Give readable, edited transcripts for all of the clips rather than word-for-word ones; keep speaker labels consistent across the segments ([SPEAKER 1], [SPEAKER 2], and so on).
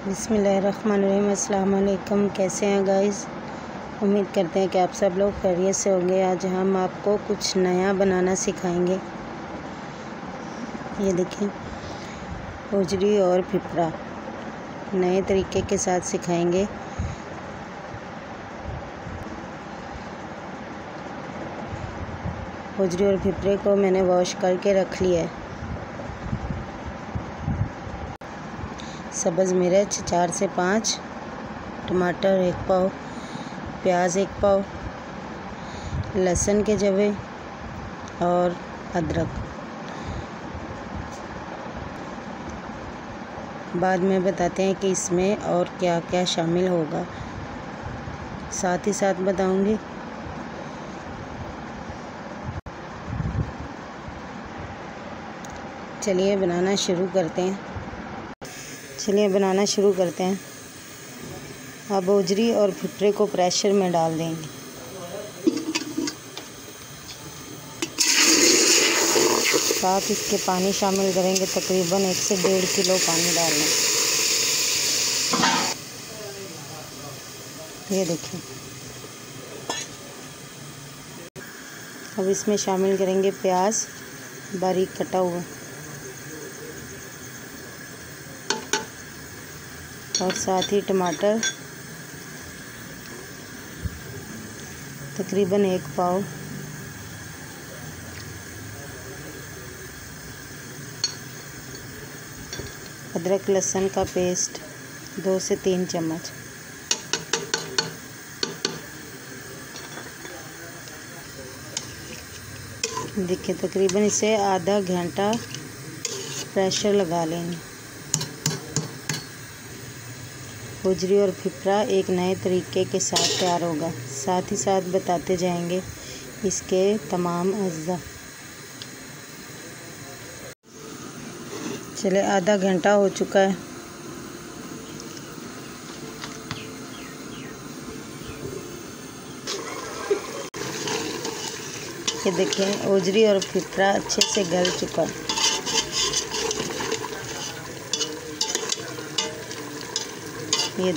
[SPEAKER 1] बिस्मिल्लाहिर्रहमानिर्रहीम। अस्सलाम वालेकुम। कैसे हैं गाइस? उम्मीद करते हैं कि आप सब लोग खैरियत से होंगे। आज हम आपको कुछ नया बनाना सिखाएंगे। ये देखें, होजरी और फिपरा नए तरीके के साथ सिखाएंगे। होजरी और फिपरे को मैंने वॉश करके रख लिया है। सब्ज़ मिर्च 4 से 5, टमाटर 1 पाव, प्याज 1 पाव, लहसुन के जवे और अदरक। बाद में बताते हैं कि इसमें और क्या क्या शामिल होगा, साथ ही साथ बताऊंगी। चलिए बनाना शुरू करते हैं। अब होजरी और फिपरे को प्रेशर में डाल देंगे। साथ इसके पानी शामिल करेंगे, तकरीबन 1 से 1.5 किलो पानी डालना। ये देखिए। अब इसमें शामिल करेंगे प्याज बारीक कटा हुआ और साथ ही टमाटर तकरीबन 1 पाव, अदरक लहसुन का पेस्ट 2 से 3 चम्मच, देखिए तकरीबन इसे आधा घंटा प्रेशर लगा लेंगे। होजरी और फिपरा एक नए तरीके के साथ तैयार होगा। साथ ही साथ बताते जाएंगे इसके तमाम अज्जा। चले, आधा घंटा हो चुका है। ये देखें, होजरी और फिपरा अच्छे से गल चुका है। ये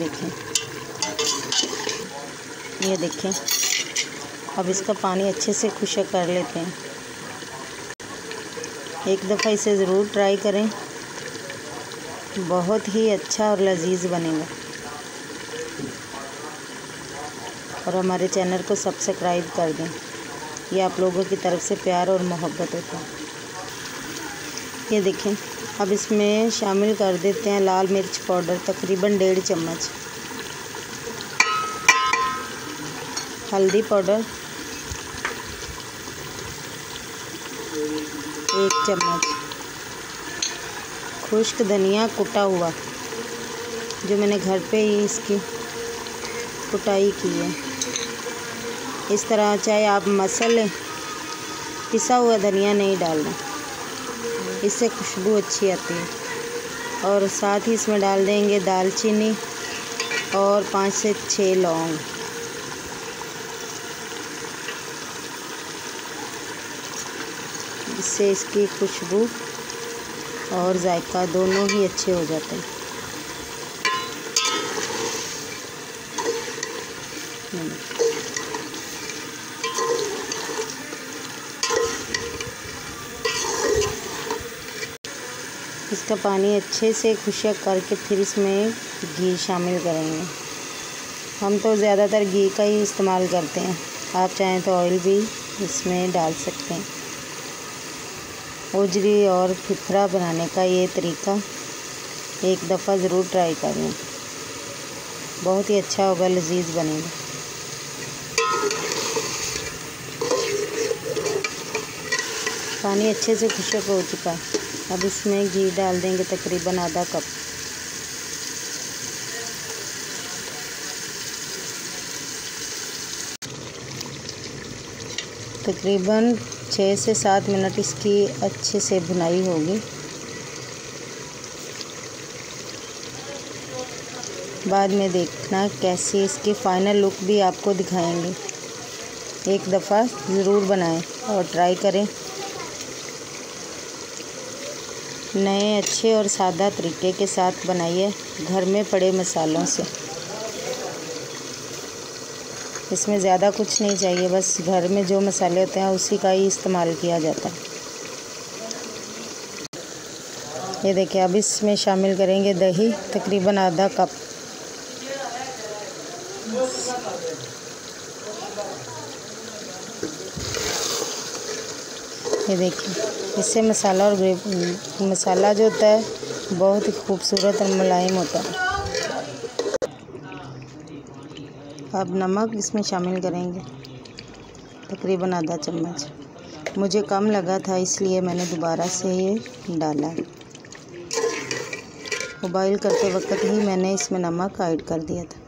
[SPEAKER 1] देखें। अब इसका पानी अच्छे से खुश्क कर लेते हैं। एक दफ़ा इसे ज़रूर ट्राई करें, बहुत ही अच्छा और लजीज बनेगा। और हमारे चैनल को सब्सक्राइब कर दें, ये आप लोगों की तरफ से प्यार और मोहब्बत होता है। ये देखें, अब इसमें शामिल कर देते हैं लाल मिर्च पाउडर तकरीबन 1.5 चम्मच, हल्दी पाउडर 1 चम्मच, खुश्क धनिया कुटा हुआ जो मैंने घर पे ही इसकी कुटाई की है। इस तरह चाहे आप मसाले पिसा हुआ धनिया नहीं डालना, इससे खुशबू अच्छी आती है। और साथ ही इसमें डाल देंगे दालचीनी और 5 से 6 लौंग। इससे इसकी खुशबू और जायका दोनों ही अच्छे हो जाते हैं। इसका पानी अच्छे से खुश्क करके फिर इसमें घी शामिल करेंगे। हम तो ज़्यादातर घी का ही इस्तेमाल करते हैं, आप चाहें तो ऑयल भी इसमें डाल सकते हैं। होजरी और फिपरा बनाने का ये तरीका एक दफ़ा ज़रूर ट्राई करें, बहुत ही अच्छा होगा, लजीज बनेगा। पानी अच्छे से खुश्क हो चुका है। अब इसमें घी डाल देंगे तकरीबन आधा कप। तकरीबन 6 से 7 मिनट इसकी अच्छे से भुनाई होगी। बाद में देखना कैसी इसकी फ़ाइनल लुक भी आपको दिखाएंगे। एक दफ़ा ज़रूर बनाएं और ट्राई करें। नए अच्छे और सादा तरीके के साथ बनाइए घर में पड़े मसालों से। इसमें ज़्यादा कुछ नहीं चाहिए, बस घर में जो मसाले होते हैं उसी का ही इस्तेमाल किया जाता है। ये देखिए, अब इसमें शामिल करेंगे दही, तकरीबन आधा कप। ये देखिए, इससे मसाला और मसाला जो होता है बहुत ही खूबसूरत और मुलायम होता है। अब नमक इसमें शामिल करेंगे, तकरीबन आधा चम्मच। मुझे कम लगा था इसलिए मैंने दोबारा से ये डाला। उबाइल करते वक्त ही मैंने इसमें नमक ऐड कर दिया था।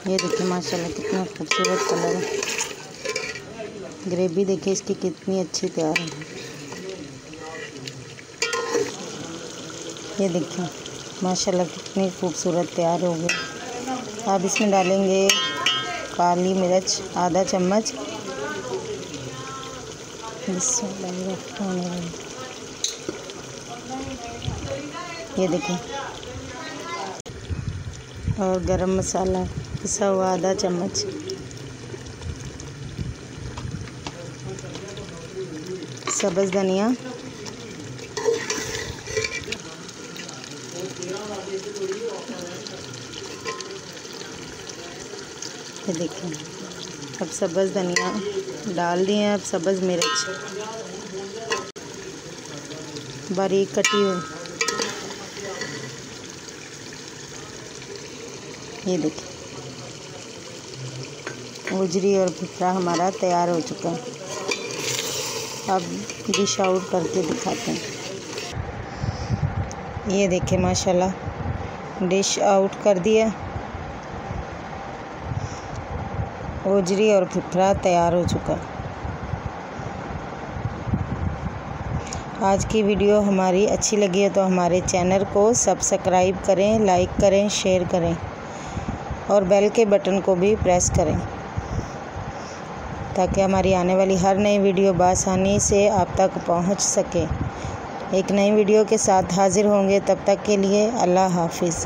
[SPEAKER 1] ये देखिए माशाल्लाह कितना खूबसूरत कलर है। ग्रेवी देखिए इसकी कितनी अच्छी तैयार है। ये देखिए माशाल्लाह कितनी खूबसूरत तैयार हो गई। अब इसमें डालेंगे काली मिर्च आधा चम्मच। ये देखिए, और गरम मसाला पिसा हुआ आधा चम्मच। सब्ज़ धनिया, ये देखिए अब सब्ज़ धनिया डाल दिए। अब सब्ज़ मिर्च बारीक कटी हुई। ये देखिए उजरी और फिफ्रा हमारा तैयार हो चुका है। अब डिश आउट करके दिखाते हैं। ये देखिए माशाल्लाह डिश आउट कर दिया। ओजरी और फिफ्रा तैयार हो चुका। आज की वीडियो हमारी अच्छी लगी है तो हमारे चैनल को सब्सक्राइब करें, लाइक करें, शेयर करें और बेल के बटन को भी प्रेस करें ताकि हमारी आने वाली हर नई वीडियो बआसानी से आप तक पहुंच सके। एक नई वीडियो के साथ हाजिर होंगे, तब तक के लिए अल्लाह हाफिज़।